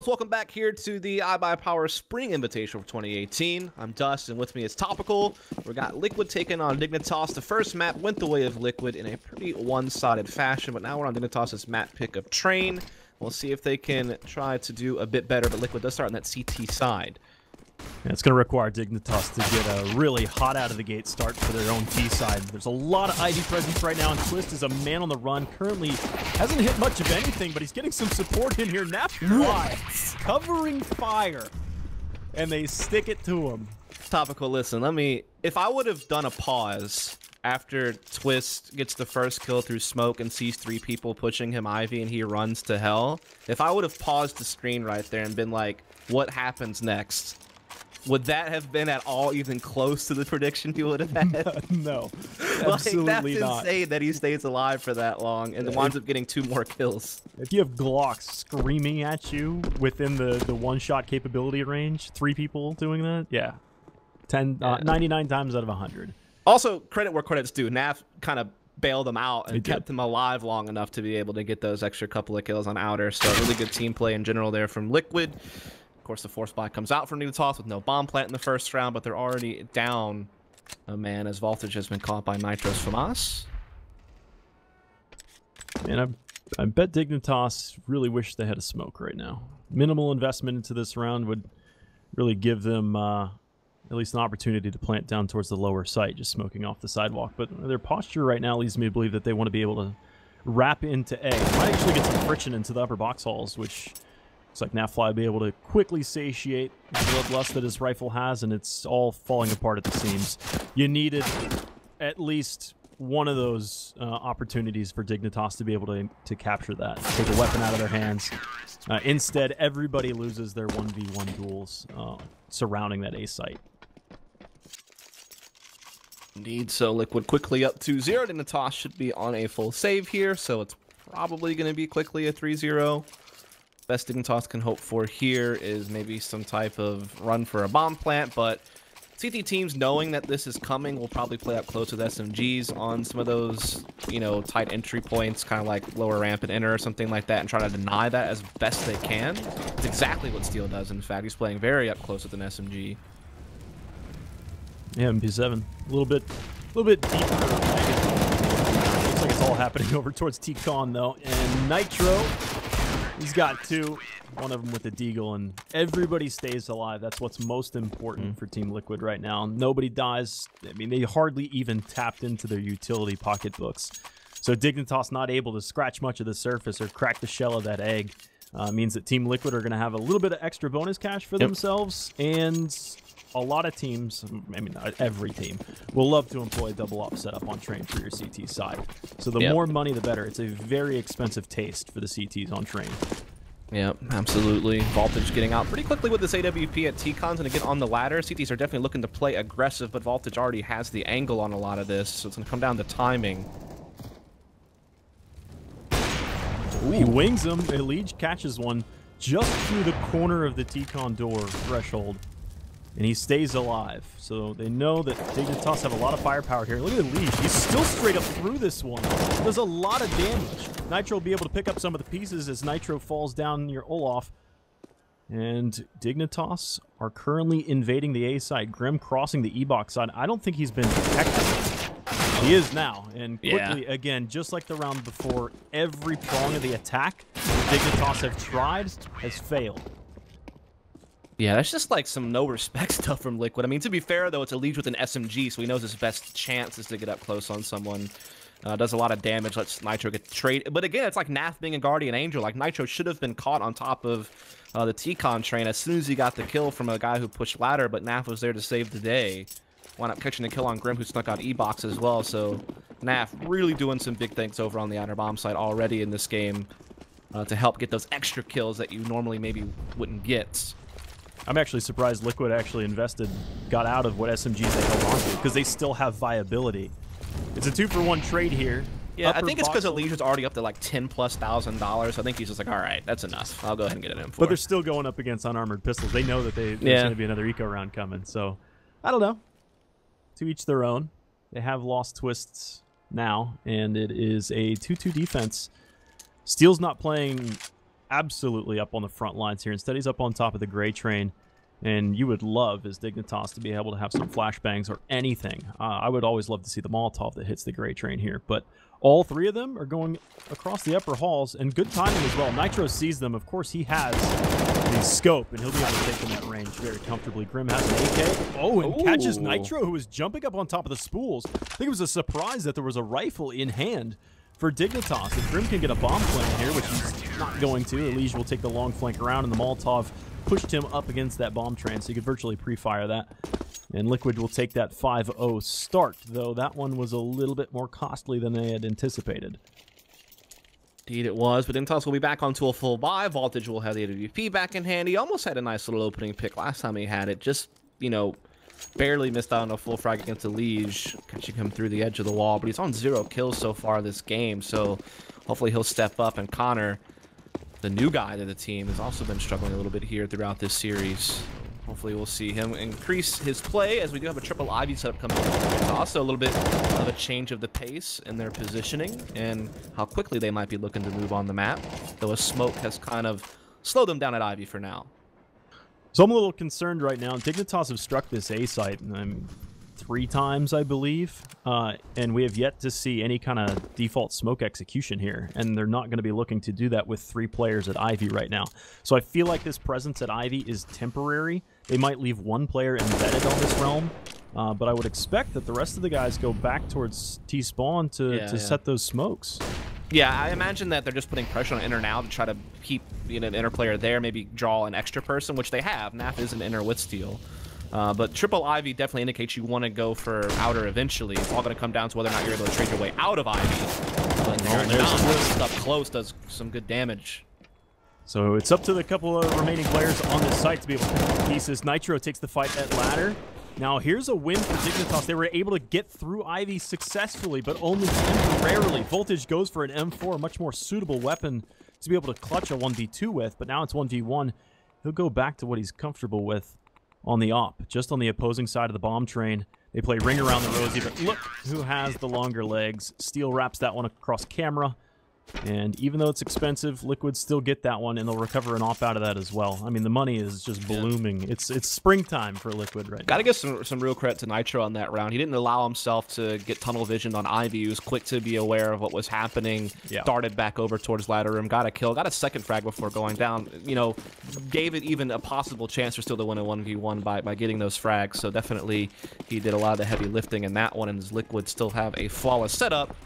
welcome back here to the iBUYPOWER Spring Invitational for 2018. I'm Dust, and with me is Topical. We got Liquid taking on Dignitas. The first map went the way of Liquid in a pretty one-sided fashion, but now we're on Dignitas' map pick of Train. We'll see if they can try to do a bit better, but Liquid does start on that CT side. Yeah, it's going to require Dignitas to get a really hot out of the gate start for their own T side. There's a lot of ID presence right now, and Twist is a man on the run. Currently hasn't hit much of anything, but he's getting some support in here. nap2 covering fire, and they stick it to him. Topical, listen, if I would have done a pause after Twist gets the first kill through smoke and sees 3 people pushing him Ivy and he runs to hell, if I would have paused the screen right there and been like, what happens next? Would that have been at all even close to the prediction you would have had? No, Like, absolutely that's not. insane that he stays alive for that long and winds up getting 2 more kills. If you have Glocks screaming at you within the one-shot capability range, 3 people doing that, yeah. 99 times out of 100. Also, credit where credit's due. Naf kind of bailed them out and kept them alive long enough to be able to get those extra couple of kills on Outer. So really good team play in general there from Liquid. Of course, the force buy comes out from Dignitas with no bomb plant in the first round, but they're already down a man as Voltage has been caught by Nitros from us. And I bet Dignitas really wish they had a smoke right now. Minimal investment into this round would really give them at least an opportunity to plant down towards the lower site, just smoking off the sidewalk. But their posture right now leads me to believe that they want to be able to wrap into A. Might actually get some friction into the upper box halls, which looks like Nafly will be able to quickly satiate the bloodlust that his rifle has, and it's all falling apart at the seams. You needed at least one of those opportunities for Dignitas to be able to capture that, take a weapon out of their hands. Instead, everybody loses their 1v1 duels surrounding that A site. Indeed, so Liquid quickly up 2-0. Dignitas should be on a full save here, so it's probably going to be quickly a 3-0. Best Dignitas can hope for here is maybe some type of run for a bomb plant, but CT teams, knowing that this is coming, will probably play up close with SMGs on some of those, you know, tight entry points, kind of like lower ramp and enter or something like that, and try to deny that as best they can. It's exactly what Steel does, in fact. He's playing very up close with an SMG. Yeah, MP7. A little bit deeper. Looks like it's all happening over towards T-Con, though. And Nitro, he's got 2. One of them with a deagle, and everybody stays alive. That's what's most important for Team Liquid right now. Nobody dies. I mean, they hardly even tapped into their utility pocketbooks. So Dignitas not able to scratch much of the surface or crack the shell of that egg means that Team Liquid are going to have a little bit of extra bonus cash for themselves, and a lot of teams, I mean, not every team, will love to employ double op setup on Train for your CT side. So the more money, the better. It's a very expensive taste for the CTs on Train. Yep, absolutely. Voltage getting out pretty quickly with this AWP at T-Cons, and again on the ladder. CTs are definitely looking to play aggressive, but Voltage already has the angle on a lot of this, so it's going to come down to timing. Ooh. He wings him. Elige catches one just through the corner of the T-Con door threshold, and he stays alive. So they know that Dignitas have a lot of firepower here. Look at Elige. He's still straight up through this one. Does a lot of damage. Nitro will be able to pick up some of the pieces as Nitro falls down near Olaf. And Dignitas are currently invading the A side. Grim crossing the E-box side. I don't think he's been detected. He is now. And quickly, again, just like the round before, every prong of the attack Dignitas have tried has failed. Yeah, that's just like some no-respect stuff from Liquid. I mean, to be fair, though, it's Elige with an SMG, so he knows his best chance is to get up close on someone. Does a lot of damage, lets Nitro get traded. But again, it's like Naf being a Guardian Angel. Like, Nitro should have been caught on top of the T-Con train as soon as he got the kill from a guy who pushed ladder, but Naf was there to save the day. Wound up catching the kill on Grim, who snuck out E-box as well. So Naf really doing some big things over on the outer bomb side already in this game to help get those extra kills that you normally maybe wouldn't get. I'm actually surprised Liquid actually got out of what SMGs they held on to, because they still have viability. It's a 2-for-1 trade here. Yeah, I think it's because Elige's already up to like $10,000+. So I think he's just like, all right, that's enough. I'll go ahead and get it in for. But they're still going up against unarmored pistols. They know that there's going to be another eco round coming. So I don't know. To each their own. They have lost Twists now, and it is a 2-2 defense. Steel's not playing absolutely up on the front lines here. Instead, he's up on top of the gray train. And you would love, as Dignitas, to be able to have some flashbangs or anything. I would always love to see the Molotov that hits the gray train here. But all three of them are going across the upper halls, and good timing as well. Nitro sees them. Of course, he has the scope, and he'll be able to take them at range very comfortably. Grim has an AK. Oh, and catches Nitro, who is jumping up on top of the spools. I think it was a surprise that there was a rifle in hand for Dignitas. If Grim can get a bomb plant here, which he's not going to, Elige will take the long flank around, and the Molotov pushed him up against that bomb train, so you could virtually pre-fire that. And Liquid will take that 5-0 start, though that one was a little bit more costly than they had anticipated. Indeed it was, but Dignitas will be back onto a full buy. Voltage will have the AWP back in hand. He almost had a nice little opening pick last time he had it. Just, you know, barely missed out on a full frag against Elige, catching him through the edge of the wall. But he's on 0 kills so far this game, so hopefully he'll step up. And Connor, the new guy to the team, has also been struggling a little bit here throughout this series. Hopefully we'll see him increase his play, as we do have a triple Ivy setup coming in. It's also a little bit of a change of the pace in their positioning and how quickly they might be looking to move on the map, though a smoke has kind of slowed them down at Ivy for now. So I'm a little concerned right now. Dignitas have struck this A site 3 times, I believe, and we have yet to see any kind of default smoke execution here, and they're not going to be looking to do that with 3 players at Ivy right now. So I feel like this presence at Ivy is temporary. They might leave 1 player embedded on this realm, but I would expect that the rest of the guys go back towards T-spawn to set those smokes. Yeah, I imagine that they're just putting pressure on inner now to try to keep an inner player there, maybe draw an extra person, which they have. Naf is an inner with steel. But triple Ivy definitely indicates you want to go for outer eventually. It's all going to come down to whether or not you're able to trade your way out of Ivy. But there's up close does some good damage. So it's up to the couple of remaining players on this site to be able to pick up the pieces. Nitro takes the fight at ladder. Now here's a win for Dignitas. They were able to get through Ivy successfully, but only temporarily. Voltage goes for an M4, a much more suitable weapon to be able to clutch a 1v2 with, but now it's 1v1. He'll go back to what he's comfortable with on the op, just on the opposing side of the bomb train. They play ring around the rosy, but look who has the longer legs. Steel wraps that one across camera, and even though it's expensive, Liquid still get that one, and they'll recover an op out of that as well. I mean, the money is just blooming. It's springtime for Liquid right now. Gotta give some real credit to Nitro on that round. He didn't allow himself to get tunnel visioned on Ivy. He was quick to be aware of what was happening, darted back over towards ladder room, got a kill, got a second frag before going down. You know, gave it even a possible chance for still to win a 1v1 by getting those frags. So definitely he did a lot of the heavy lifting in that one, and his Liquid still have a flawless setup.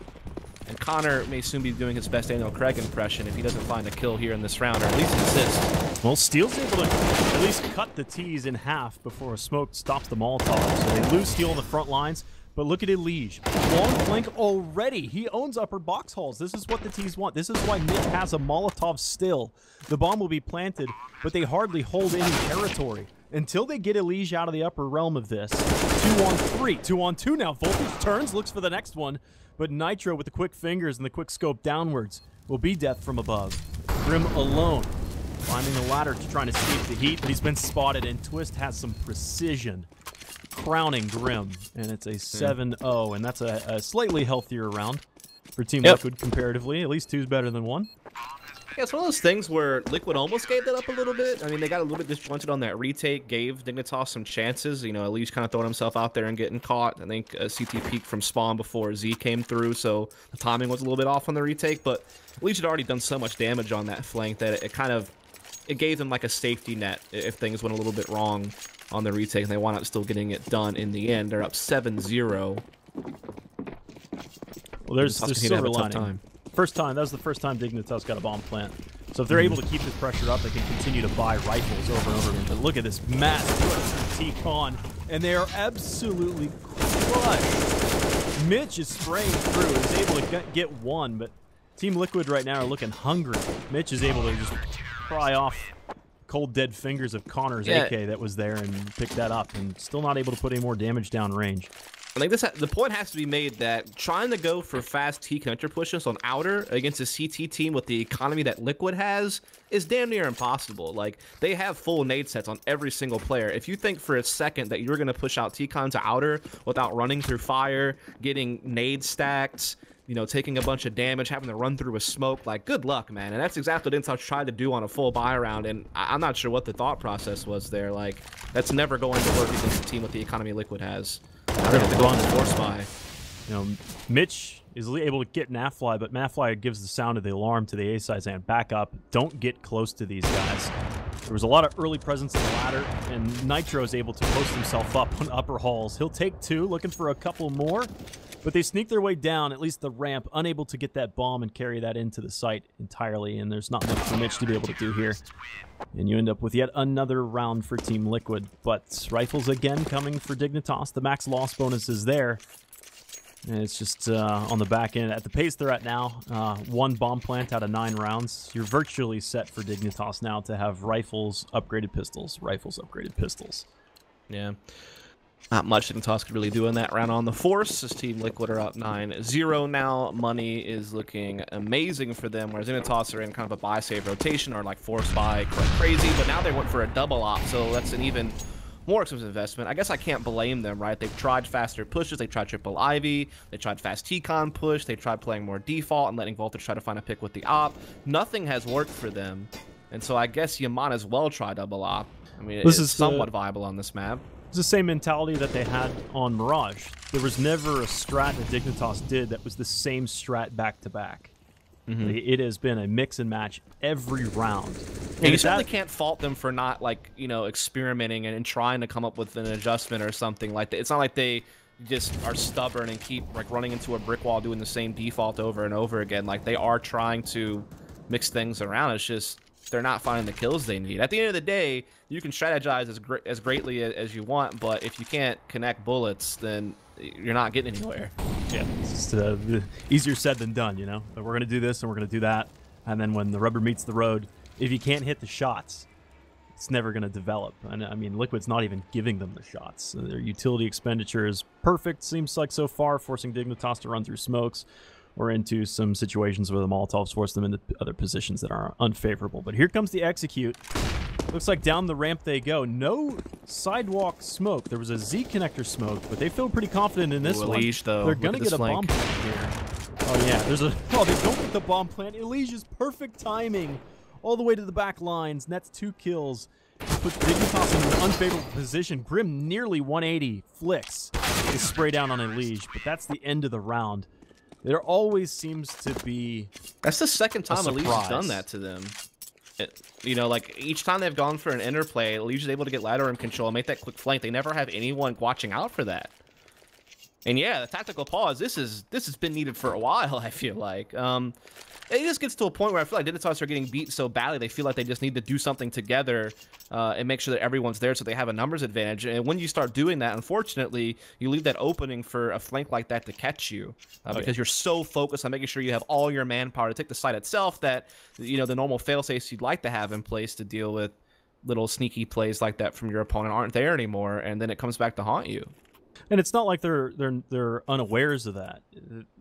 And Connor may soon be doing his best Daniel Craig impression if he doesn't find a kill here in this round, or at least an assist. Well, Steel's able to at least cut the T's in half before a smoke stops the Molotov. So they lose Steel on the front lines, but look at Elige. Long flank already. He owns upper box halls. This is what the T's want. This is why Nick has a Molotov still. The bomb will be planted, but they hardly hold any territory until they get Elige out of the upper realm of this. 2-on-3. 2-on-2 now. Voltage turns, looks for the next one. But Nitro, with the quick fingers and the quick scope downwards, will be death from above. Grim alone, climbing the ladder to try and escape the heat, but he's been spotted, and Twist has some precision, crowning Grim, and it's a 7-0, and that's a slightly healthier round for Team Liquid comparatively. At least 2's better than 1. Yeah, it's one of those things where Liquid almost gave that up a little bit. I mean, they got a little bit disjointed on that retake, gave Dignitas some chances. You know, Elige kind of throwing himself out there and getting caught. I think CT peeked from spawn before Z came through, so the timing was a little bit off on the retake. But Elige had already done so much damage on that flank that it gave them like a safety net if things went a little bit wrong on the retake, and they wound up still getting it done in the end. They're up 7-0. Well, there's silver lining. That was the first time Dignitas got a bomb plant. So if they're able to keep this pressure up, they can continue to buy rifles over and over again. But look at this massive T-Con, and they are absolutely crushed. Mitch is spraying through, is able to get one, but Team Liquid right now are looking hungry. Mitch is able to just pry off cold dead fingers of Connor's AK that was there and pick that up, and still not able to put any more damage down range. I think the point has to be made that trying to go for fast T connector pushes on outer against a CT team with the economy that Liquid has is damn near impossible. Like, they have full nade sets on every single player. If you think for a second that you're going to push out T-Con to outer without running through fire, getting nade stacked, you know, taking a bunch of damage, having to run through a smoke. Like, good luck, man. And that's exactly what dignitas tried to do on a full buy round, and I'm not sure what the thought process was there. Like, that's never going to work against a team with the economy Liquid has. I think have to go on the force buy. You know, Mitch is able to get Nafly, but Nafly gives the sound of the alarm to the A side saying, back up, don't get close to these guys. There was a lot of early presence in the ladder, and Nitro is able to post himself up on upper halls. He'll take 2, looking for a couple more, but they sneak their way down, at least the ramp, unable to get that bomb and carry that into the site entirely, and there's not much for Mitch to be able to do here. And you end up with yet another round for Team Liquid, but rifles again coming for Dignitas. The max loss bonus is there. And it's just on the back end. At the pace they're at now, 1 bomb plant out of 9 rounds. You're virtually set for Dignitas now to have rifles, upgraded pistols, rifles, upgraded pistols. Yeah. Not much Dignitas could really do in that round on the force. This Team Liquid are up 9-0 now. Money is looking amazing for them, whereas Dignitas are in kind of a buy-save rotation or like force buy crazy, but now they went for a double op, so that's an even more expensive investment. I guess I can't blame them, right? They've tried faster pushes. They tried triple Ivy. They tried fast T-con push. They tried playing more default and letting Voltage try to find a pick with the op. Nothing has worked for them. And so I guess you might as well try double op. I mean, it's somewhat viable on this map. It's the same mentality that they had on Mirage. There was never a strat that Dignitas did that was the same strat back-to-back. It has been a mix and match every round. And you certainly can't fault them for not, like, you know, experimenting and trying to come up with an adjustment or something like that. It's not like they just are stubborn and keep like running into a brick wall doing the same default over and over again. Like, they are trying to mix things around. It's just they're not finding the kills they need. At the end of the day, you can strategize as greatly as you want, but if you can't connect bullets, then you're not getting anywhere. Yeah, it's just easier said than done, you know? We're going to do this and we're going to do that, and then when the rubber meets the road, if you can't hit the shots, it's never going to develop. And I mean, Liquid's not even giving them the shots. Their utility expenditure is perfect, seems like so far, forcing Dignitas to run through smokes or into some situations where the Molotovs force them into other positions that are unfavorable. But here comes the execute. Looks like down the ramp they go. No sidewalk smoke. There was a Z connector smoke, but they feel pretty confident in this one. Elige, though. They're going to get a bomb plant here. Oh, yeah. There's a... Oh, they don't get the bomb plant. Elige's perfect timing all the way to the back lines. And that's 2 kills. Puts Dignitas in an unfavorable position. Grim nearly 180 flicks to spray down on Elige, but that's the end of the round. There always seems to be... That's the second time Elige has done that to them. You know, like, each time they've gone for an interplay, Elige is able to get ladder room control and make that quick flank. They never have anyone watching out for that. And yeah, the tactical pause, this has been needed for a while, I feel like. It just gets to a point where I feel like Dignitas are getting beat so badly, they feel like they just need to do something together and make sure that everyone's there so they have a numbers advantage. And when you start doing that, unfortunately, you leave that opening for a flank like that to catch you because you're so focused on making sure you have all your manpower to take the site itself that, you know, the normal fail-safes you'd like to have in place to deal with little sneaky plays like that from your opponent aren't there anymore, and then it comes back to haunt you. And it's not like they're unawares of that.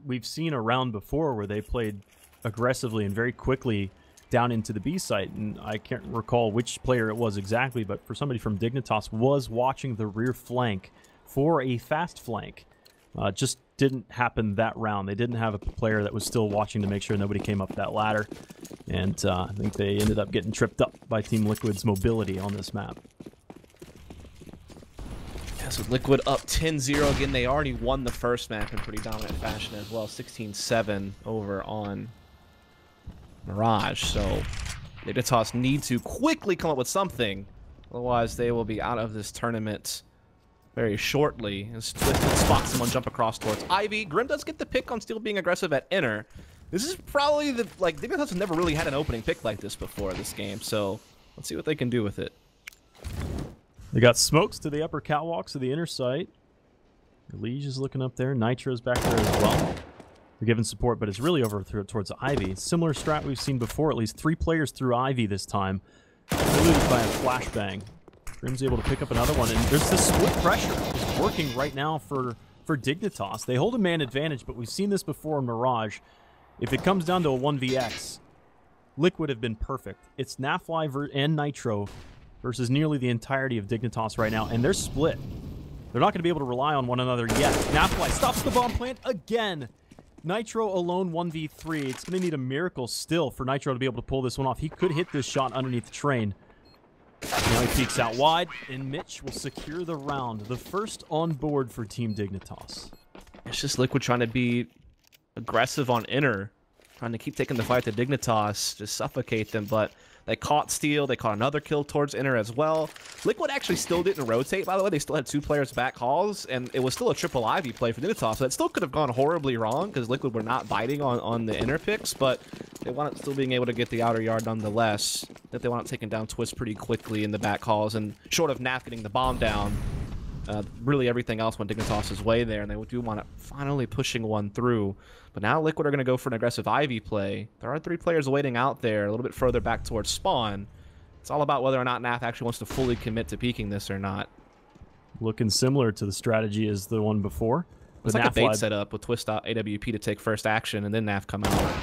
We've seen a round before where they played aggressively and very quickly down into the B site, and I can't recall which player it was exactly, but for somebody from Dignitas was watching the rear flank for a fast flank. Just didn't happen that round. They didn't have a player that was still watching to make sure nobody came up that ladder, and I think they ended up getting tripped up by Team Liquid's mobility on this map. Yeah, so Liquid up 10-0 again. They already won the first map in pretty dominant fashion as well, 16-7 over on Mirage. So Dignitas need to quickly come up with something, otherwise they will be out of this tournament very shortly. And Swift spots someone jump across towards Ivy. Grim does get the pick on still being aggressive at inner. This is probably the, like, Dignitas have never really had an opening pick like this before this game, so let's see what they can do with it. They got smokes to the upper catwalks of the inner site. Elige is looking up there. Nitro's back there as well. They're giving support, but it's really over towards Ivy. Similar strat we've seen before, at least 3 players through Ivy this time. Diluted by a flashbang. Grim's able to pick up another one, and there's this split pressure. It's working right now for Dignitas. They hold a man advantage, but we've seen this before in Mirage. If it comes down to a 1vx, Liquid have been perfect. It's Nafly and Nitro versus nearly the entirety of Dignitas right now, and they're split. They're not going to be able to rely on one another yet. Nafly stops the bomb plant again. Nitro alone 1v3. It's going to need a miracle still for Nitro to be able to pull this one off. He could hit this shot underneath the train. Now he peeks out wide, and Mitch will secure the round. The first on board for Team Dignitas. It's just Liquid trying to be aggressive on inner, trying to keep taking the fight to Dignitas, just suffocate them, but they caught Steel, they caught another kill towards inner as well. Liquid actually still didn't rotate, by the way. They still had 2 players back halls, and it was still a triple Ivy play for Dignitas, so it still could have gone horribly wrong, because Liquid were not biting on the inner picks, but they wound up still being able to get the outer yard nonetheless. That they wound up taking down Twist pretty quickly in the back halls, and short of Naf getting the bomb down, really everything else went Dignitas' way there, and they do want to finally pushing one through. But now Liquid are going to go for an aggressive Ivy play. There are 3 players waiting out there a little bit further back towards spawn. It's all about whether or not Naf actually wants to fully commit to peeking this or not. Looking similar to the strategy as the one before. It's like a bait setup with Twist out AWP to take first action and then Naf come out.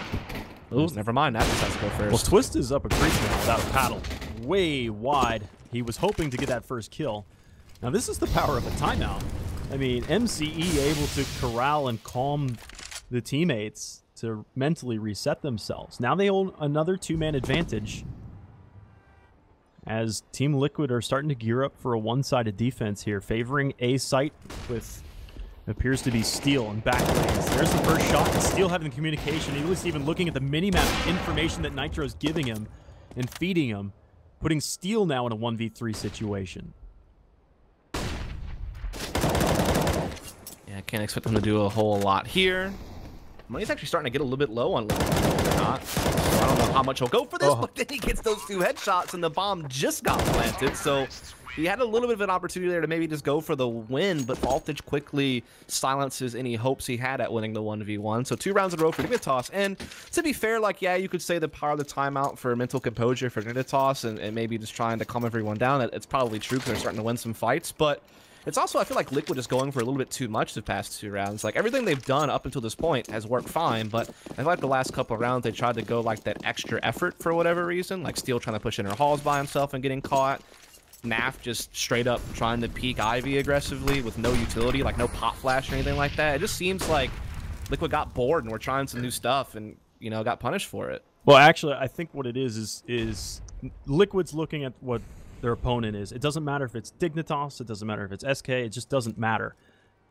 Ooh, never mind. Naf just has to go first. Well, Twist is up a creek now without a paddle. Way wide. He was hoping to get that first kill. Now, this is the power of a timeout. I mean, MCE able to corral and calm the teammates to mentally reset themselves. Now they own another 2-man advantage as Team Liquid are starting to gear up for a one-sided defense here, favoring A site with appears to be Steel and back lanes. There's the first shot, and Steel having the communication. He was even looking at the mini-map information that Nitro's giving him and feeding him, putting Steel now in a 1v3 situation. Yeah, I can't expect them to do a whole lot here. Money's actually starting to get a little bit low on Liquid, or not. So I don't know how much he'll go for this, but then he gets those 2 headshots and the bomb just got planted. So he had a little bit of an opportunity there to maybe just go for the win, but Voltage quickly silences any hopes he had at winning the 1v1. So 2 rounds in a row for Dignitas. And to be fair, like, yeah, you could say the power of the timeout for mental composure for Dignitas and maybe just trying to calm everyone down. It's probably true because they're starting to win some fights, but it's also, I feel like Liquid is going for a little bit too much the past 2 rounds. Like, everything they've done up until this point has worked fine, but I feel like the last couple of rounds they tried to go, like, that extra effort for whatever reason. Like, Steel trying to push inner halls by himself and getting caught. Naf just straight up trying to peek Ivy aggressively with no utility, like no pop flash or anything like that. It just seems like Liquid got bored and we're trying some new stuff and, you know, got punished for it. Well, actually, I think what it is Liquid's looking at what their opponent is. It doesn't matter if it's Dignitas, it doesn't matter if it's SK, it just doesn't matter.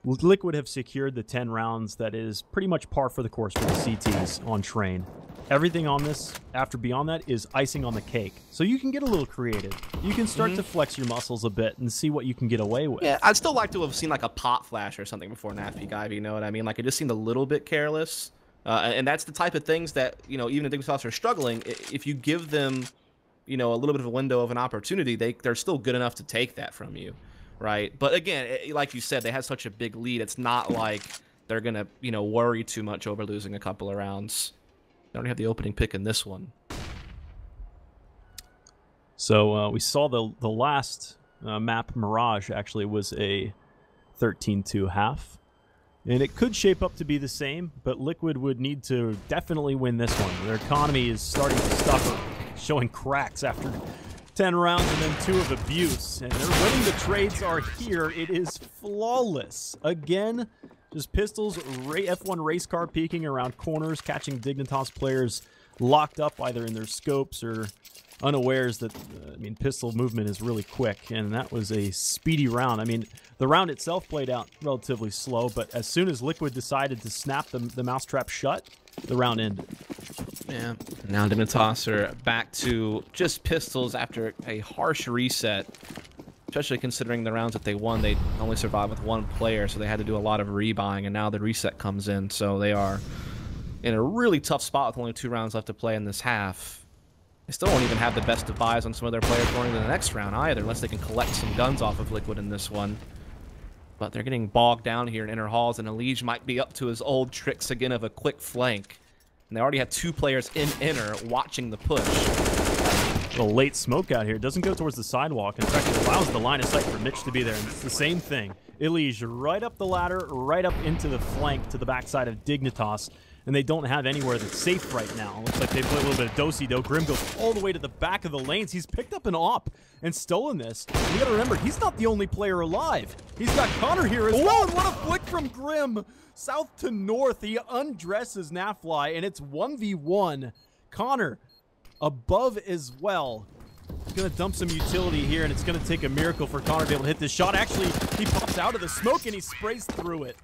Liquid have secured the 10 rounds that is pretty much par for the course for the CTs on train. Everything on this, after beyond that, is icing on the cake. So you can get a little creative. You can start to flex your muscles a bit and see what you can get away with. Yeah, I'd still like to have seen like a pop flash or something before Naf peek Ivy, you know what I mean? Like, it just seemed a little bit careless. And that's the type of things that, you know, even if Dignitas are struggling, if you give them, you know, a little bit of a window of an opportunity, they're still good enough to take that from you, right? But again, like you said, they had such a big lead. It's not like they're going to, you know, worry too much over losing a couple of rounds. They already have the opening pick in this one. So we saw the last map, Mirage, actually was a 13-2 half. And it could shape up to be the same, but Liquid would need to definitely win this one. Their economy is starting to suffer, showing cracks after 10 rounds and then 2 of abuse. And they're winning. The trades are here. It is flawless. Again, just pistols, F1 race car peeking around corners, catching Dignitas players locked up either in their scopes or unawares that, I mean, pistol movement is really quick. And that was a speedy round. I mean, the round itself played out relatively slow, but as soon as Liquid decided to snap the mousetrap shut, the round ended. Yeah, now Dignitas are back to just pistols after a harsh reset, especially considering the rounds that they won, they only survived with 1 player, so they had to do a lot of rebuying, and now the reset comes in, so they are in a really tough spot with only 2 rounds left to play in this half. They still won't even have the best of buys on some of their players going into the next round either, unless they can collect some guns off of Liquid in this one. But they're getting bogged down here in inner halls, and Elige might be up to his old tricks again of a quick flank. And they already have 2 players in inner watching the push. A late smoke out here. Doesn't go towards the sidewalk. In fact, it allows the line of sight for Mitch to be there. And it's the same thing. Elige right up the ladder, right up into the flank to the backside of Dignitas. and they don't have anywhere that's safe right now. Looks like they play a little bit of do-si-do. Grim goes all the way to the back of the lanes. He's picked up an op and stolen this. You gotta remember, he's not the only player alive. He's got Connor here as well, and what a flick from Grim! South to north, he undresses Nafly, and it's 1v1. Connor above as well. He's gonna dump some utility here, and it's gonna take a miracle for Connor to be able to hit this shot. Actually, he pops out of the smoke and he sprays through it.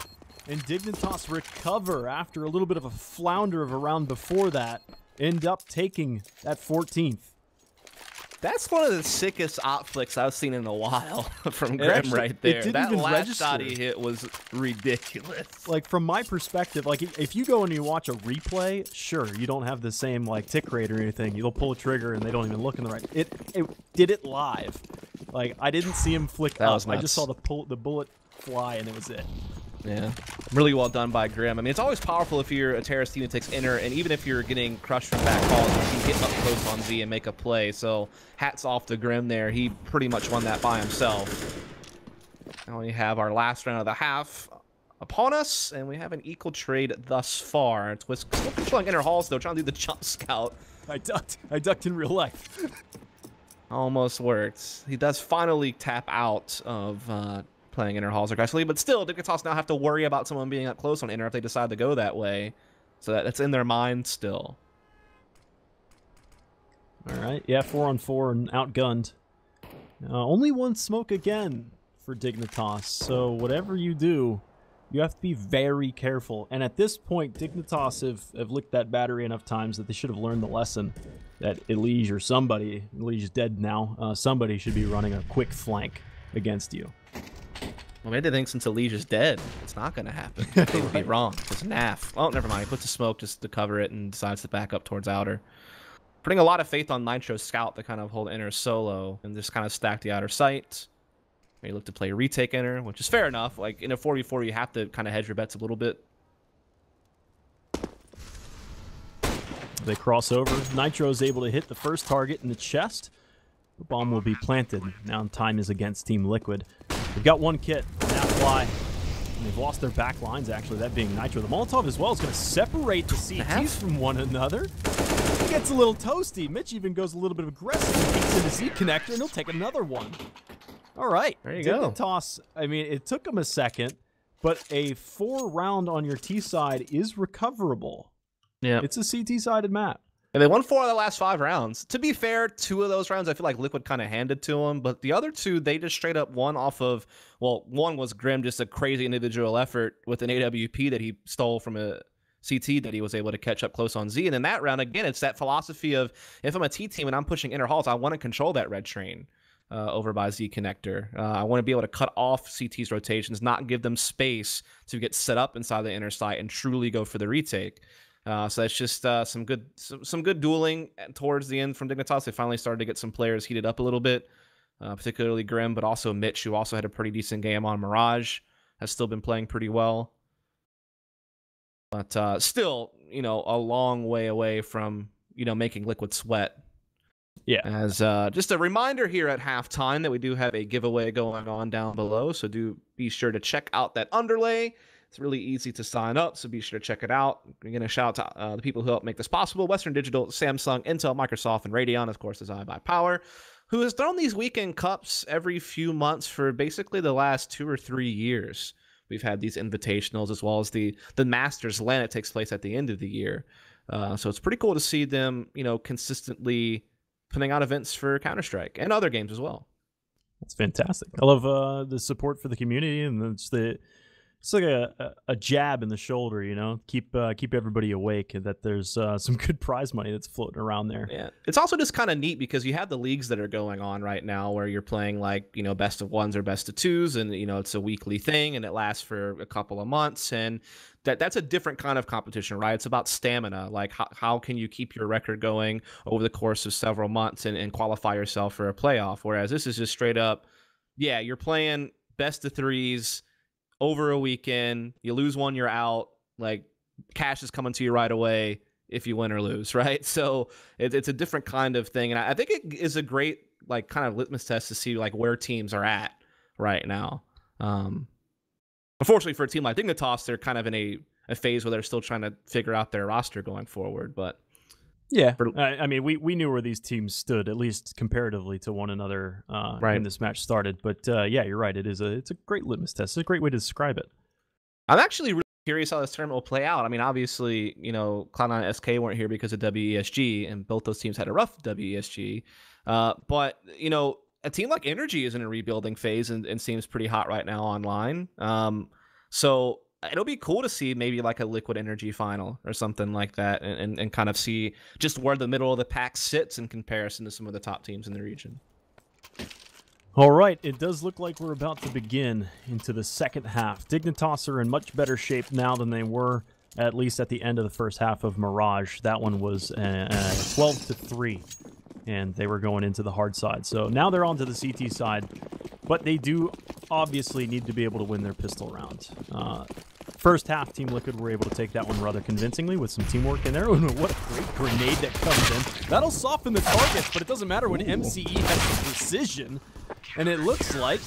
And Dignitas recover after a little bit of a flounder of a round before that. End up taking that 14th. That's one of the sickest op flicks I've seen in a while from Grim right there. That last shot he hit was ridiculous. Like, from my perspective, like, if you go and you watch a replay, sure, you don't have the same, like, tick rate or anything. You'll pull a trigger and they don't even look in the right. It did it live. Like, I didn't see him flick up. I just saw the bullet fly, and it was it. Yeah, really well done by Grim. I mean, it's always powerful if you're a terrorist team that takes inner, and even if you're getting crushed from back calls, you can get up close on Z and make a play. So hats off to Grim there. He pretty much won that by himself. Now we have our last round of the half upon us, and we have an equal trade thus far. Twist still controlling inner halls, though, trying to do the jump scout. I ducked in real life. Almost worked. He does finally tap out of playing inner halls aggressively, but still, dignitas now have to worry about someone being up close on inner if they decide to go that way. So that's in their mind still. All right, yeah, 4-on-4 and outgunned. Only one smoke again for Dignitas, so whatever you do, you have to be very careful. And at this point, Dignitas have licked that battery enough times that they should have learned the lesson that Elige or somebody, Elige is dead now, somebody should be running a quick flank against you. Well, maybe they think since Elige is dead, it's not going to happen. They would be wrong. It's Naf. Oh, never mind. He puts a smoke just to cover it and decides to back up towards outer. Putting a lot of faith on Nitro's scout to kind of hold inner solo and just kind of stack the outer sight. Maybe look to play retake inner, which is fair enough. Like, in a 4v4, you have to kind of hedge your bets a little bit. They cross over. Nitro is able to hit the first target in the chest. The bomb will be planted. Now time is against Team Liquid. They've got one kit, Nafly, and they've lost their back lines, actually, that being Nitro. The Molotov as well is going to separate the CTs from one another. He gets a little toasty. Mitch even goes a little bit of aggressive, peeks into Z connector, and he'll take another one. All right. There you go. Toss. I mean, it took him a second, but a 4-round on your T side is recoverable. Yeah. It's a CT-sided map. And they won 4 of the last 5 rounds. To be fair, 2 of those rounds I feel like Liquid kind of handed to them, but the other 2 they just straight up won off of, well, one was Grim, just a crazy individual effort with an AWP that he stole from a CT that he was able to catch up close on Z. And in that round, again, it's that philosophy of if I'm a T team and I'm pushing inner halls, I want to control that red train over by Z connector. I want to be able to cut off CT's rotations, not give them space to get set up inside the inner site and truly go for the retake. So that's just some good dueling towards the end from Dignitas. They finally started to get some players heated up a little bit, particularly Grim, but also Mitch, who also had a pretty decent game on Mirage, has still been playing pretty well. But still, you know, a long way away from, you know, making Liquid sweat. Yeah. As just a reminder here at halftime that we do have a giveaway going on down below, so do be sure to check out that underlay. It's really easy to sign up, so be sure to check it out. We're going to shout out to the people who helped make this possible: Western Digital, Samsung, Intel, Microsoft, and Radeon. Of course, is iBUYPOWER, who has thrown these weekend cups every few months for basically the last 2 or 3 years. We've had these invitationals as well as the Masters LAN that takes place at the end of the year. So it's pretty cool to see them, you know, consistently putting out events for Counter-Strike and other games as well. That's fantastic. I love the support for the community, and it's like a jab in the shoulder, you know, keep everybody awake, and that there's some good prize money that's floating around there. Yeah, it's also just kind of neat because you have the leagues that are going on right now where you're playing, like, you know, best of 1s or best of 2s, and, you know, it's a weekly thing and it lasts for a couple of months, and that's a different kind of competition, right? It's about stamina. Like, how can you keep your record going over the course of several months and qualify yourself for a playoff? Whereas this is just straight up, yeah, you're playing best of 3s over a weekend. You lose one, you're out. Like, cash is coming to you right away if you win or lose, right? So it's a different kind of thing, and I think it is a great, like, kind of litmus test to see, like, where teams are at right now. Unfortunately for a team like Dignitas, they're kind of in a a phase where they're still trying to figure out their roster going forward. But yeah, I mean, we knew where these teams stood, at least comparatively to one another right. when this match started. But yeah, you're right. It's a great litmus test. It's a great way to describe it. I'm actually really curious how this tournament will play out. I mean, obviously, you know, Cloud9 and SK weren't here because of WESG, and both those teams had a rough WESG. But, you know, a team like Energy is in a rebuilding phase and seems pretty hot right now online. So it'll be cool to see maybe like a Liquid Energy final or something like that, and kind of see just where the middle of the pack sits in comparison to some of the top teams in the region. All right, it does look like we're about to begin into the second half. Dignitas are in much better shape now than they were, at least at the end of the first half of Mirage. That one was 12-3, and they were going into the hard side. So now they're on to the CT side, but they do obviously need to be able to win their pistol round. First half, Team Liquid were able to take that one rather convincingly with some teamwork in there. Oh, what a great grenade that comes in. That'll soften the targets, but it doesn't matter when MCE has the precision. And it looks like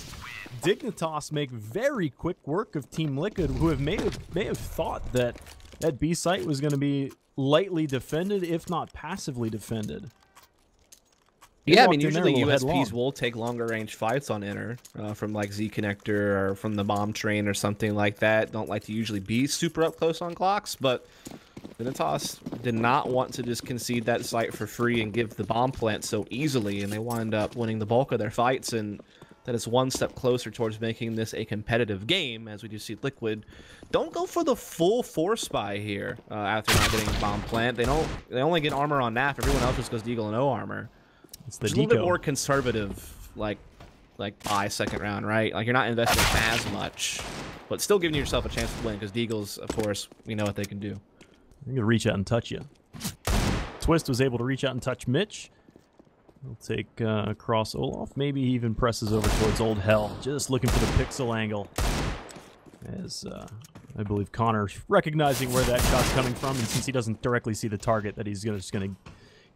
Dignitas make very quick work of Team Liquid, who may have thought that that B site was going to be lightly defended, if not passively defended. Yeah, I mean, usually USPs will take longer range fights on Inner from like Z Connector or from the bomb train or something like that. Don't like to usually be super up close on Glocks, but Dignitas did not want to just concede that site for free and give the bomb plant so easily, and they wound up winning the bulk of their fights, and that is one step closer towards making this a competitive game, as we do see Liquid don't go for the full force buy here after not getting a bomb plant. They only get armor on NAF. Everyone else just goes Deagle and no armor. It's a little bit more conservative, like buy second round, right? Like you're not investing as much, but still giving yourself a chance to win, because Deagles, of course, we know what they can do. They're going to reach out and touch you. Twist was able to reach out and touch Mitch. He'll take across Olaf. Maybe he even presses over towards Old Hell, just looking for the pixel angle. As I believe Connor's recognizing where that shot's coming from, and since he doesn't directly see the target, that he's just going to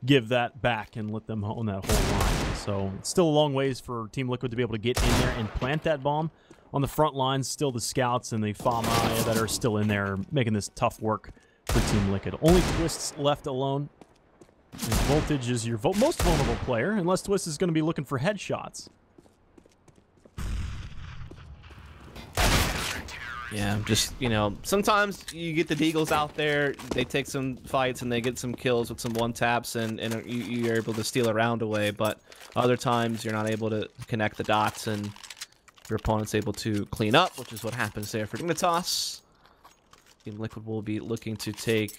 give that back and let them own that whole line. So it's still a long ways for Team Liquid to be able to get in there and plant that bomb. On the front lines, still the scouts and the Fama that are still in there making this tough work for Team Liquid. Only Twist's left alone. And Voltage is your most vulnerable player, unless Twist is going to be looking for headshots. Yeah, just, you know, sometimes you get the Deagles out there, they take some fights and they get some kills with some one-taps, and you're able to steal a round away, but other times you're not able to connect the dots and your opponent's able to clean up, which is what happens there for Dignitas. Team Liquid will be looking to take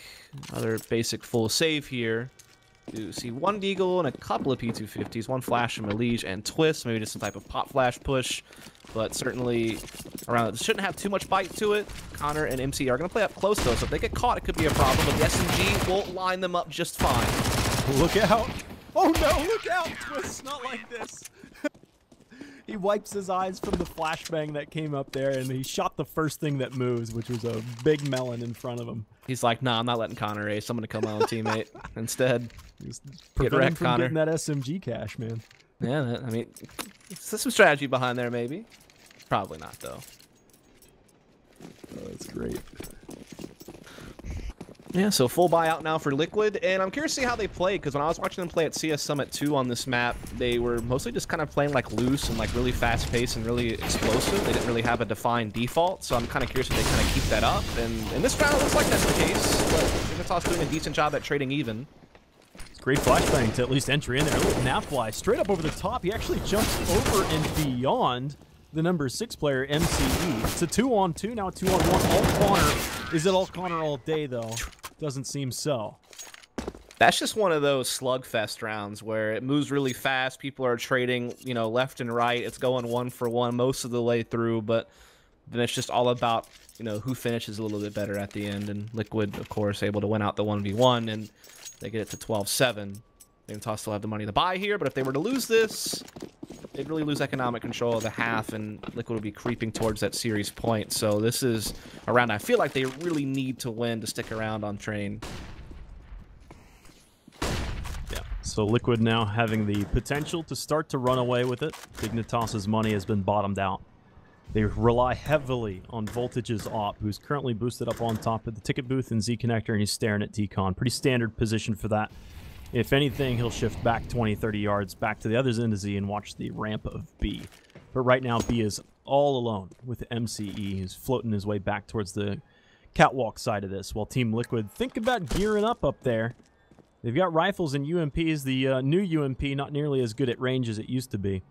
another basic full save here. You see one Deagle and a couple of P250s, one flash from Elige and Twist, maybe just some type of pop flash push, but certainly around it. Shouldn't have too much bite to it. Connor and MC are going to play up close though, so if they get caught, it could be a problem, but the SMG will line them up just fine. Look out! Oh no, look out! Twist, not like this! He wipes his eyes from the flashbang that came up there, and he shot the first thing that moves, which was a big melon in front of him. He's like, nah, I'm not letting Connor ace. I'm going to kill my own teammate instead. Get wrecked, Connor. Getting that SMG cash, man. Yeah, I mean, there's some strategy behind there, maybe. Probably not, though. Oh, that's great. Yeah, so full buyout now for Liquid, and I'm curious to see how they play, because when I was watching them play at CS Summit 2 on this map, they were mostly just kind of playing like loose and like really fast-paced and really explosive. They didn't really have a defined default, so I'm kind of curious if they kind of keep that up, and in this round it looks like that's the case, but Dignitas doing a decent job at trading even. It's great flashbang to at least enter in there. Look at Napfly, straight up over the top. He actually jumps over and beyond the number 6 player, MCE. It's a 2-on-2, now a 2-on-1. All Connor. Is it all Connor all day, though? Doesn't seem so. That's just one of those slugfest rounds where it moves really fast. People are trading, you know, left and right. It's going 1-for-1 most of the way through, but then it's just all about, you know, who finishes a little bit better at the end. And Liquid, of course, able to win out the 1v1, and they get it to 12-7. Dignitas still have the money to buy here, but if they were to lose this, they'd really lose economic control of the half, and Liquid would be creeping towards that series point. So this is a round I feel like they really need to win to stick around on Train. Yeah, so Liquid now having the potential to start to run away with it. Dignitas's money has been bottomed out. They rely heavily on Voltage's op, who's currently boosted up on top of the ticket booth and Z connector, and he's staring at Decon. Pretty standard position for that. If anything, he'll shift back 20, 30 yards back to the other end of Z and watch the ramp of B. But right now, B is all alone with MCE, who's floating his way back towards the catwalk side of this, while Team Liquid think about gearing up there. They've got rifles and UMPs. The new UMP not nearly as good at range as it used to be.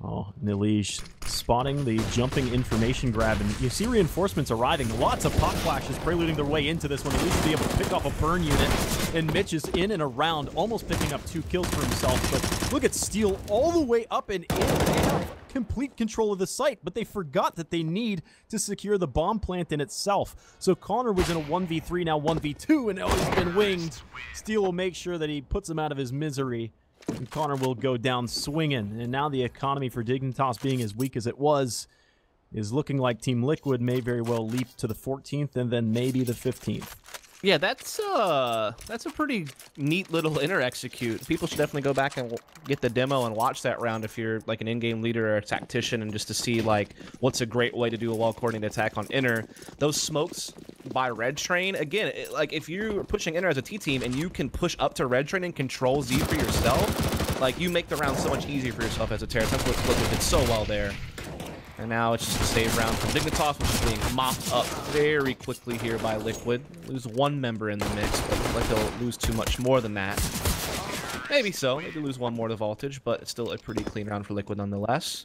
Oh, Nilige spotting the jumping information grab, and you see reinforcements arriving. Lots of pop flashes preluding their way into this one. At least to be able to pick off a burn unit, and Mitch is in and around, almost picking up 2 kills for himself. But look at Steel all the way up and in. They have complete control of the site, but they forgot that they need to secure the bomb plant in itself. So Connor was in a 1v3, now 1v2, and now he's been winged. Steel will make sure that he puts him out of his misery. And Connor will go down swinging. And now the economy for Dignitas being as weak as it was is looking like Team Liquid may very well leap to the 14th and then maybe the 15th. Yeah, that's a pretty neat little inner execute. People should definitely go back and get the demo and watch that round if you're like an in-game leader or a tactician, and just to see like what's a great way to do a well-coordinated attack on inner. Those smokes by Red Train, again, like if you're pushing inner as a T team and you can push up to Red Train and control Z for yourself, like you make the round so much easier for yourself as a terrorist. That's what Liquid did so well there. And now it's just a save round from Dignitas, which is being mopped up very quickly here by Liquid. Lose 1 member in the mix, but looks like they'll lose too much more than that. Maybe so. Maybe lose 1 more to Voltage, but it's still a pretty clean round for Liquid nonetheless.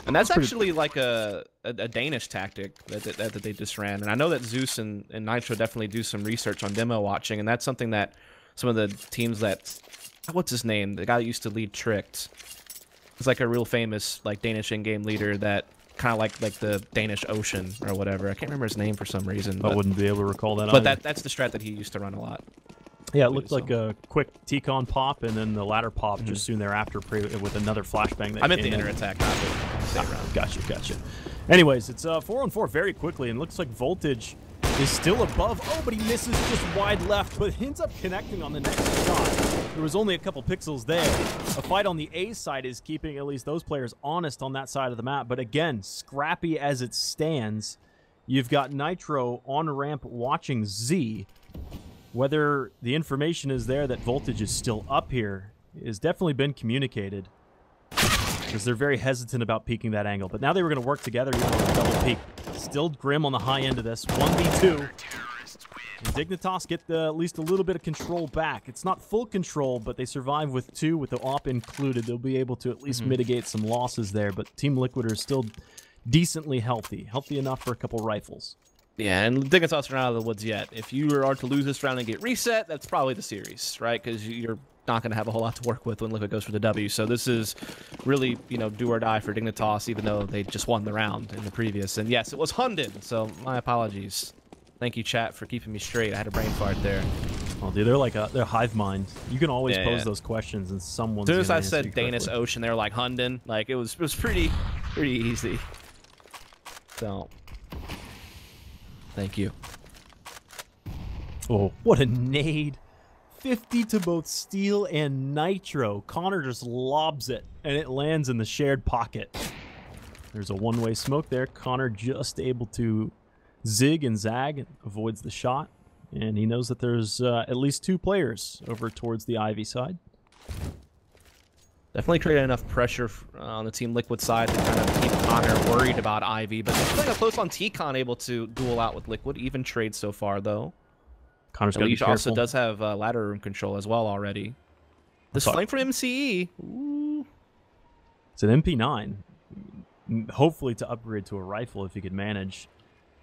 And that's actually like a Danish tactic that they just ran. And I know that Zeus and Nitro definitely do some research on demo watching, and that's something that some of the teams that... What's his name? The guy that used to lead Tricked. It's like a real famous like Danish in-game leader that kind of like the Danish Ocean or whatever. I can't remember his name for some reason. I wouldn't be able to recall that. But that's the strat that he used to run a lot. Yeah, it looked like a quick T-con pop and then the ladder pop just soon thereafter with another flashbang. That I meant the inner attack, not the save round. Gotcha. Anyways, it's 4-on-4 very quickly, and looks like Voltage is still above. Oh, but he misses just wide left, but ends up connecting on the next shot. There was only a couple pixels there. A fight on the A side is keeping at least those players honest on that side of the map. But again, scrappy as it stands, you've got Nitro on ramp watching Z. Whether the information is there that Voltage is still up here has definitely been communicated, because they're very hesitant about peeking that angle. But now they were going to work together even with a double peek. Still Grim on the high end of this. 1v2. And Dignitas get at least a little bit of control back. It's not full control, but they survive with 2, with the op included. They'll be able to at least mitigate some losses there. But Team Liquid are still decently healthy. Healthy enough for a couple rifles. Yeah, and Dignitas are not out of the woods yet. If you are to lose this round and get reset, that's probably the series, right? Because you're not going to have a whole lot to work with when Liquid goes for the W. So this is really, you know, do or die for Dignitas, even though they just won the round in the previous. And yes, it was Hunden, so my apologies. Thank you, chat, for keeping me straight. I had a brain fart there. Oh, dude, they're hive mind. You can always pose those questions, and someone's. As soon as I said Danish Ocean, they were like Hunden. Like it was pretty easy. So, thank you. Oh, what a nade! 50 to both Steel and Nitro. Connor just lobs it, and it lands in the shared pocket. There's a one-way smoke there. Connor just able to zig and zag, avoids the shot, and he knows that there's at least 2 players over towards the Ivy side. Definitely created enough pressure on the Team Liquid side to kind of keep Connor worried about Ivy, but he's playing up close on T-Con, able to duel out with Liquid. Even trade so far, though. Connor's got to be careful. Also does have ladder room control as well already. This flank from MCE. Ooh. It's an MP9. Hopefully to upgrade to a rifle if he could manage.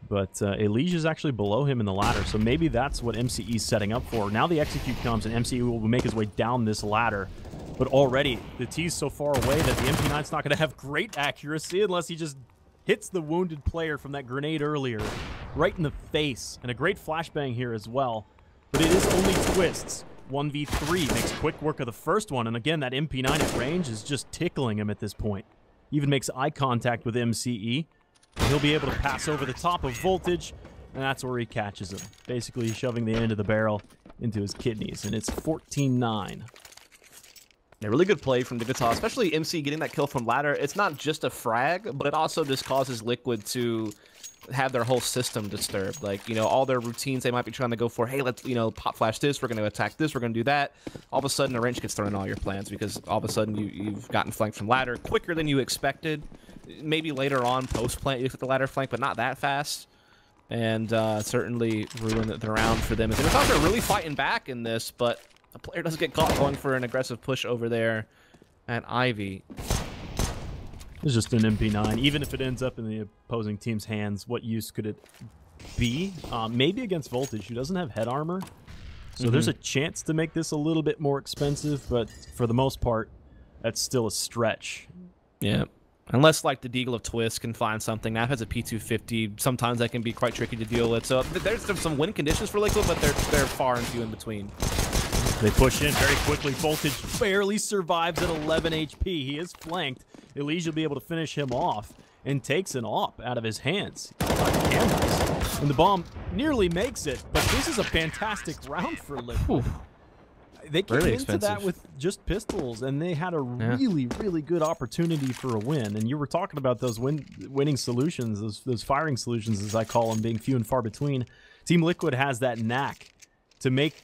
But Elige is actually below him in the ladder, so maybe that's what MCE is setting up for. Now the execute comes, and MCE will make his way down this ladder. But already, the T's so far away that the MP9's not going to have great accuracy unless he just hits the wounded player from that grenade earlier right in the face. And a great flashbang here as well. But it is only twists. 1v3 makes quick work of the first one, and again, that MP9 at range is just tickling him at this point. Even makes eye contact with MCE. And he'll be able to pass over the top of Voltage, and that's where he catches him. Basically shoving the end of the barrel into his kidneys, and it's 14-9. A really good play from dignitas, especially MC getting that kill from ladder. It's not just a frag, but it also just causes Liquid to have their whole system disturbed. Like, you know, all their routines they might be trying to go for, hey, let's, you know, pop flash this, we're going to attack this, we're going to do that. All of a sudden, a wrench gets thrown in all your plans because all of a sudden you've gotten flanked from ladder quicker than you expected. Maybe later on, post-plant, you get the ladder flank, but not that fast. And certainly ruined the round for them. They're also really fighting back in this, but a player doesn't get caught going for an aggressive push over there at Ivy. It's just an MP9. Even if it ends up in the opposing team's hands, what use could it be? Maybe against Voltage, who doesn't have head armor. So there's a chance to make this a little bit more expensive, but for the most part, that's still a stretch. Yeah. Unless, like, the Deagle of Twist can find something. Nav has a P250. Sometimes that can be quite tricky to deal with. So there's some win conditions for Liquid, but they're far and few in between. They push in very quickly. Voltage barely survives at 11 HP. He is flanked. Elige will be able to finish him off and takes an op out of his hands. Cameras. And the bomb nearly makes it, but this is a fantastic round for Liquid. They came into that with just pistols, and they had a really, really good opportunity for a win. And you were talking about those winning solutions, those firing solutions, as I call them, being few and far between. Team Liquid has that knack to make...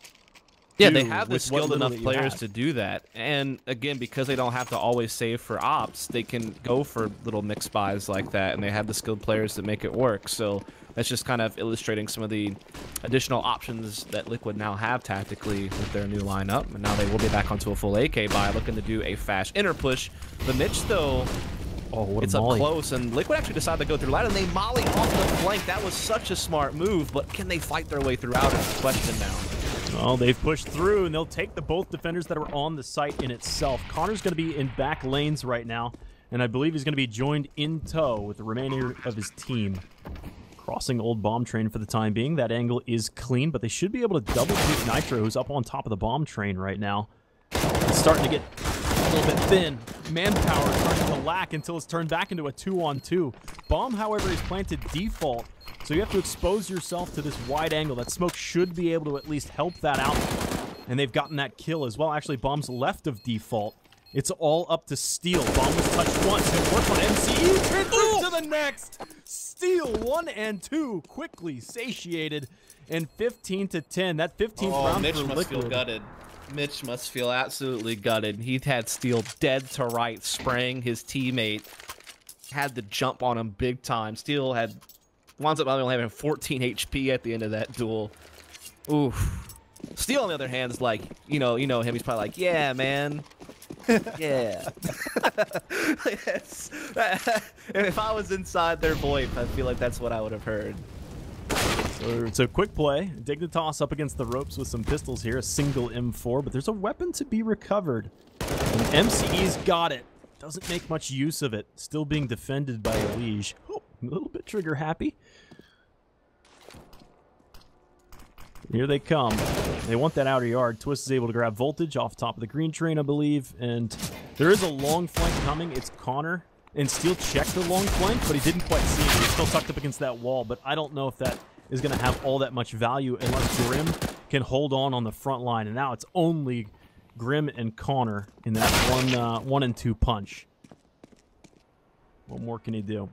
Yeah, they have the skilled enough players to do that. And again, because they don't have to always save for ops, they can go for little mixed buys like that, and they have the skilled players that make it work. So that's just kind of illustrating some of the additional options that Liquid now have tactically with their new lineup. And now they will be back onto a full AK buy, looking to do a fast inner push. The Mitch, though, it's up close, and Liquid actually decided to go through ladder, and they molly off the flank. That was such a smart move, but can they fight their way throughout is the question now. Well, they've pushed through, and they'll take the both defenders that are on the site in itself. Connor's going to be in back lanes right now, and I believe he's going to be joined in tow with the remainder of his team. Crossing old bomb train for the time being. That angle is clean, but they should be able to double team Nitro, who's up on top of the bomb train right now. It's starting to get a little bit thin. Manpower starting to lack until it's turned back into a 2-on-2. Bomb, however, is planted default. So you have to expose yourself to this wide angle. That smoke should be able to at least help that out. And they've gotten that kill as well. Actually, Bomb's left of default. It's all up to Steel. Bomb was touched once. It worked on MCE. Transfers to the next. Steel 1 and 2 quickly satiated. And 15-10. That 15th round Mitch for must Liquid. feel gutted. Mitch must feel absolutely gutted. He had Steel dead to right, spraying his teammate. Had to jump on him big time. Steel had... winds up only having 14 HP at the end of that duel. Oof. Steel, on the other hand, is like, you know him. He's probably like, yeah, man. Yeah. Yes. If I was inside their VoIP, I feel like that's what I would have heard. So it's a quick play. Dignitas up against the ropes with some pistols here. A single M4, but there's a weapon to be recovered. And MCE's got it. Doesn't make much use of it. Still being defended by Elige. Oh, a little bit trigger happy. Here they come. They want that outer yard. Twist is able to grab Voltage off top of the green train, I believe. And there is a long flank coming. It's Connor. And Steel checked the long flank, but he didn't quite see it. He's still tucked up against that wall. But I don't know if that is going to have all that much value unless Grim can hold on the front line. And now it's only Grim and Connor in that 1 and 2 punch. What more can he do?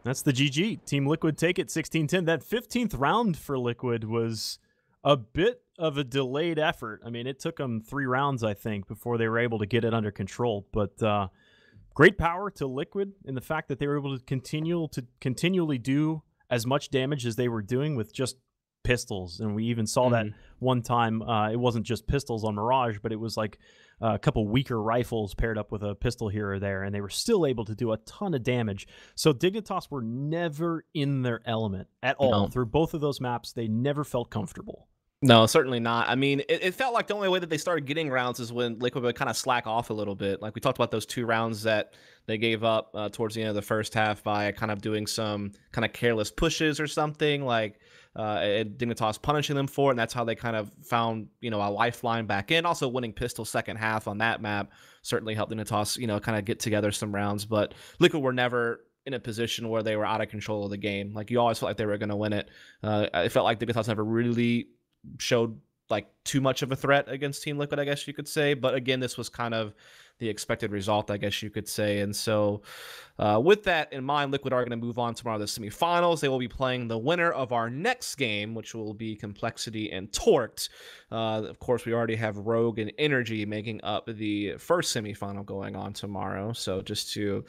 That's the GG. Team Liquid take it 16-10. That 15th round for Liquid was a bit of a delayed effort. I mean, it took them 3 rounds, I think, before they were able to get it under control. But great power to Liquid in the fact that they were able to continually do as much damage as they were doing with just pistols. And we even saw that one time. It wasn't just pistols on Mirage, but it was like a couple weaker rifles paired up with a pistol here or there, and they were still able to do a ton of damage. So Dignitas were never in their element at all. No. Through both of those maps, they never felt comfortable. No, certainly not. I mean, it felt like the only way that they started getting rounds is when Liquid would kind of slack off a little bit. Like we talked about those 2 rounds that they gave up towards the end of the first half by kind of doing some kind of careless pushes or something, like Dignitas punishing them for it, and that's how they kind of found, a lifeline back in. Also winning pistol second half on that map certainly helped Dignitas, kind of get together some rounds. But Liquid were never in a position where they were out of control of the game. Like, you always felt like they were going to win it. I felt like dignitas never really showed like too much of a threat against Team Liquid, I guess you could say. But again, this was kind of the expected result, I guess you could say. And so with that in mind, Liquid are going to move on tomorrow to the semifinals. They will be playing the winner of our next game, which will be Complexity and Torqued. Of course, we already have Rogue and Energy making up the first semifinal going on tomorrow. So just to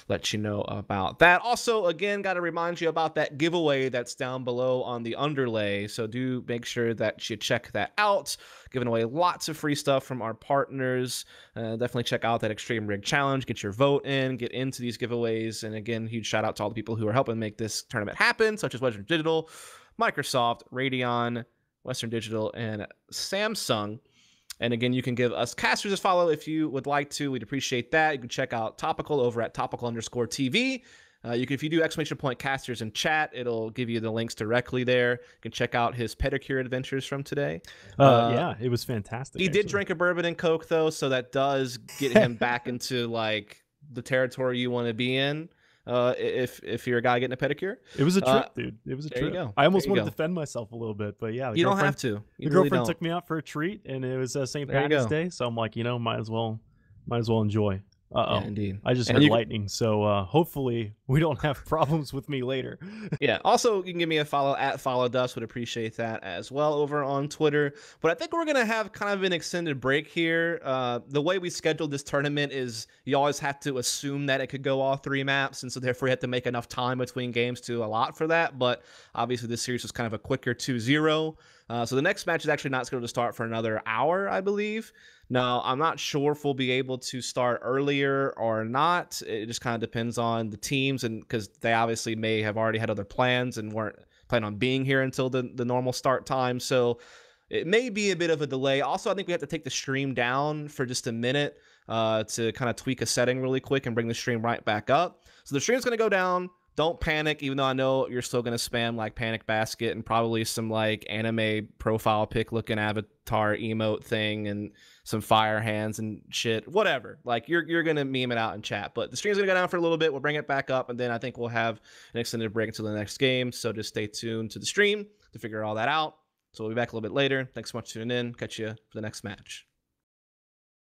let you know about that. Also, again, got to remind you about that giveaway that's down below on the underlay. So do make sure that you check that out. Giving away lots of free stuff from our partners. Definitely check out that Extreme Rig Challenge. Get your vote in. Get into these giveaways. And again, huge shout out to all the people who are helping make this tournament happen, such as Western Digital, Microsoft, Radeon, Western Digital, and Samsung. And again, you can give us casters a follow if you would like to. We'd appreciate that. You can check out Topical over at topical_TV. If you do !casters in chat, it'll give you the links directly there. You can check out his pedicure adventures from today. Yeah, it was fantastic. He did drink a bourbon and Coke, though, so that does get him back into like the territory you want to be in. If you're a guy getting a pedicure, it was a trip, dude. It was a trip. You go. I almost wanted to defend myself a little bit, but yeah, you don't have to. The girlfriend took me out for a treat, and it was St. Patrick's Day, so I'm like, might as well enjoy. Yeah, indeed. I just heard lightning, so hopefully we don't have problems with me later. Yeah. Also, you can give me a follow at FollowDust. Would appreciate that as well over on Twitter. But I think we're gonna have kind of an extended break here. The way we scheduled this tournament is you always have to assume that it could go all 3 maps, and so therefore you have to make enough time between games to allot for that. But obviously, this series was kind of a quicker 2-0. So the next match is actually not scheduled to start for another hour, I believe. Now, I'm not sure if we'll be able to start earlier or not. It just kind of depends on the teams, and because they obviously may have already had other plans and weren't planning on being here until the normal start time. So it may be a bit of a delay. Also, I think we have to take the stream down for just a minute to kind of tweak a setting really quick and bring the stream right back up. So the stream's going to go down. Don't panic, even though I know you're still going to spam like Panic Basket and probably some like anime profile pic looking avatar emote thing and some fire hands and shit, whatever. Like you're going to meme it out in chat, but the stream's going to go down for a little bit. We'll bring it back up, and then I think we'll have an extended break until the next game. So just stay tuned to the stream to figure all that out. So we'll be back a little bit later. Thanks so much for tuning in. Catch you for the next match.